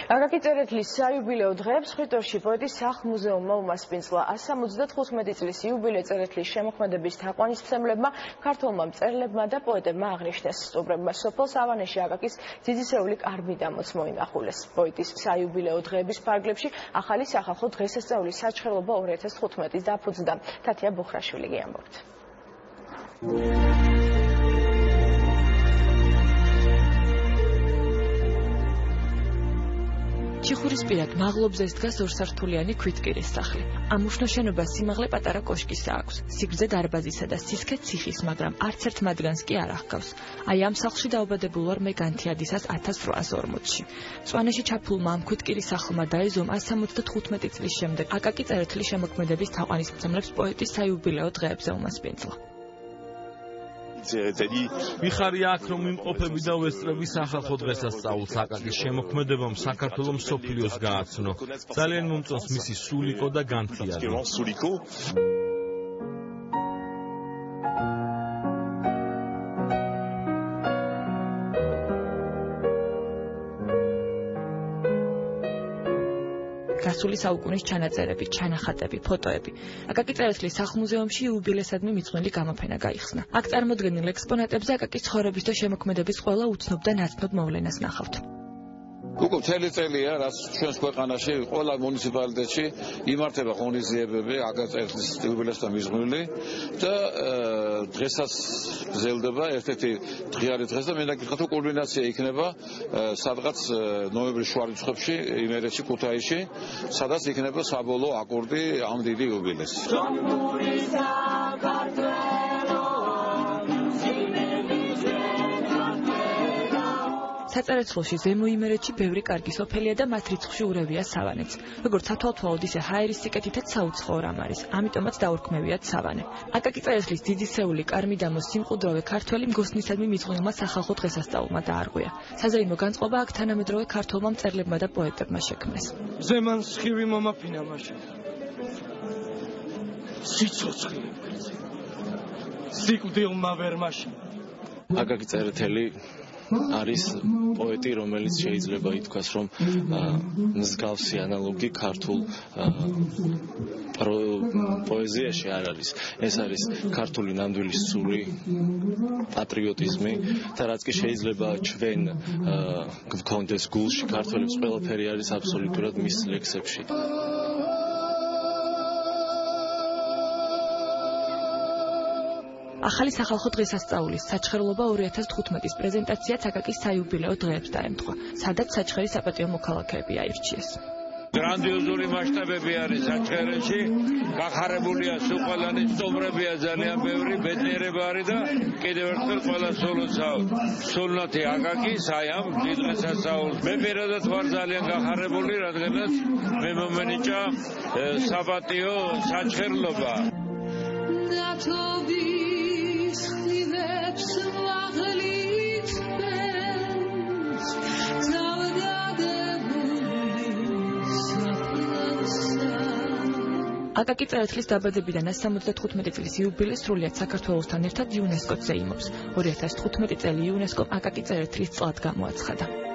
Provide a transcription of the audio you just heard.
აკაკი წერეთლის საიუბილეო დღეებს ხვითორში პოეტის სახლ-მუზეუმმა უმასპინძლა. 175 წლის იუბილე წერეთლის შემოქმედების თაყვანისმცემლებმა, ქართველმა მწერლებმა და პოეტებმა აღნიშნეს. სტუმრებმა სოფელ სავანეში აკაკის ძიძისეული კარბიდამოც მოინახულეს. პოეტის საიუბილეო დღეების ფარგლებში ახალი სახალხო დღესასწაულის საჩხერლობა 2015-ს დაფუძნდა. თათია ბუხრაშვილი გიამბობთ. ჩიხურისპირად მაღლობზე დგას ორსართულიანი ქვითკირის სახლი. ამ უშნო შენობას სიმაღლე პატარა კოშკისა აქვს. სიგრძე დარბაზისა და სისქე ციხის, მაგრამ არც ერთ მათგანს კი არ აღგავს. აი ამ სახლში დაობადებულ ვარ მე განთიადისას 1840-ში. მწვანეში ჩაფულმა ამ ქვითკირის სახლმა დაეზო 175 წლის შემდეგ აკაკი წერეთლის შემოქმედების თაყვანისმცემლებს პოეტის საიუბილეო დღეებზე უმასპინძლა. მიხარია აქ რომ იმყოფები და ვესწრები სახალხო დღესასწაულს აკაკის შემოქმედებამ საქართველოს მსოფლიოს გააცნო. ძალიან მომწონს მისი სულიკო და განთიადი. გასული საუკუნის ჩანაწერები, ჩანახატები, ფოტოები. აკაკი წერეთლის სახლ-მუზეუმში იუბილესადმი მიძღვნილი გამოფენა გაიხსნა. აქ წარმოდგენილ ექსპონატებზე აკაკის ცხოვრების და შემოქმედების ყველა უცნობ და ნაცნობ მოვლენას ნახავთ. უკვე მთელი წელია, რაც ჩვენს ქვეყანაში ყველა მუნიციპალიტეტში იმართება ღონისძიებები აკაკი წერეთლის იუბილესთან მიძღვნილი და დღესაც გრძელდება ერთ-ერთი დღიანი დღეს და მე ნაკითხავთ რომ კულმინაცია იქნება სადღაც ნოემბრის შუა რიცხვებში იმერეთში ქუთაისში, სადაც იქნება საბოლოო აკორდი ამ დიდი იუბილეს. საწერეთლოში ზემო იმერეთში ბევრი კარგი სოფელია და მათ რიცხვში ურევია სავანეც. როგორც სათვალთვალოდ ისე ჰაერის სიკეთითაც საუცხოო რამ არის, ამიტომაც დაურქმევიათ სავანე. აკაკი წერეთლის ძიძისეული კარმიდამოს სიმყუდროვე ქართველი მგოსნისადმი მიძღვნილმა სახალხო დღესასწაულმა დაარღვია. საზეიმო განწყობა აქ თანამედროვე ქართველმა მწერლებმა და პოეტებმა შექმნეს. ზემან სხივი მომაფინა მაშინ. სიცოცხლე. სიკვდილმა ვერ მაშინ. აკაკი წერეთელი არის პოეტი, რომელიც შეიძლება ითქვას, რომ მსგავსი ანალოგი ქართულ პოეზიაში არ არის. ეს არის ქართული ნამდვილი სული, პატრიოტიზმი და რაც კი შეიძლება ჩვენ გვქონდეს გულში ქართველებს ყველაფერი არის აბსოლუტურად მის ლექსებში. ახალი სახალხო დღესასწაულის საჩხერლობა 2015-ის პრეზენტაციაც აკაკის საიუბილეო დღეებს დაემთხვა, სადაც საჩხერის საპატიო მოქალაქეები აირჩიეს. გრანდიოზული მასშტაბები არის საჩხერეში, გახარებულია სულ ყველანი სტუმრებია ძალიან ბევრი, ბედნიერება არის და კიდევ ერთხელ ყველა სულნათი აკაკის აი ამ დიდ დღესასწაულს. მე პირადად ვარ ძალიან გახარებული, რადგანაც მე მომენიჭა საპატიო საჩხერლობა. აკაკი წერეთლის დაბადებიდან 175 წლის იუბილეს სრულიად საქართველოსთან ერთად იუნესკოც ზეიმობს. 2015 წელი იუნესკომ აკაკი წერეთლის წლად გამოაცხადა.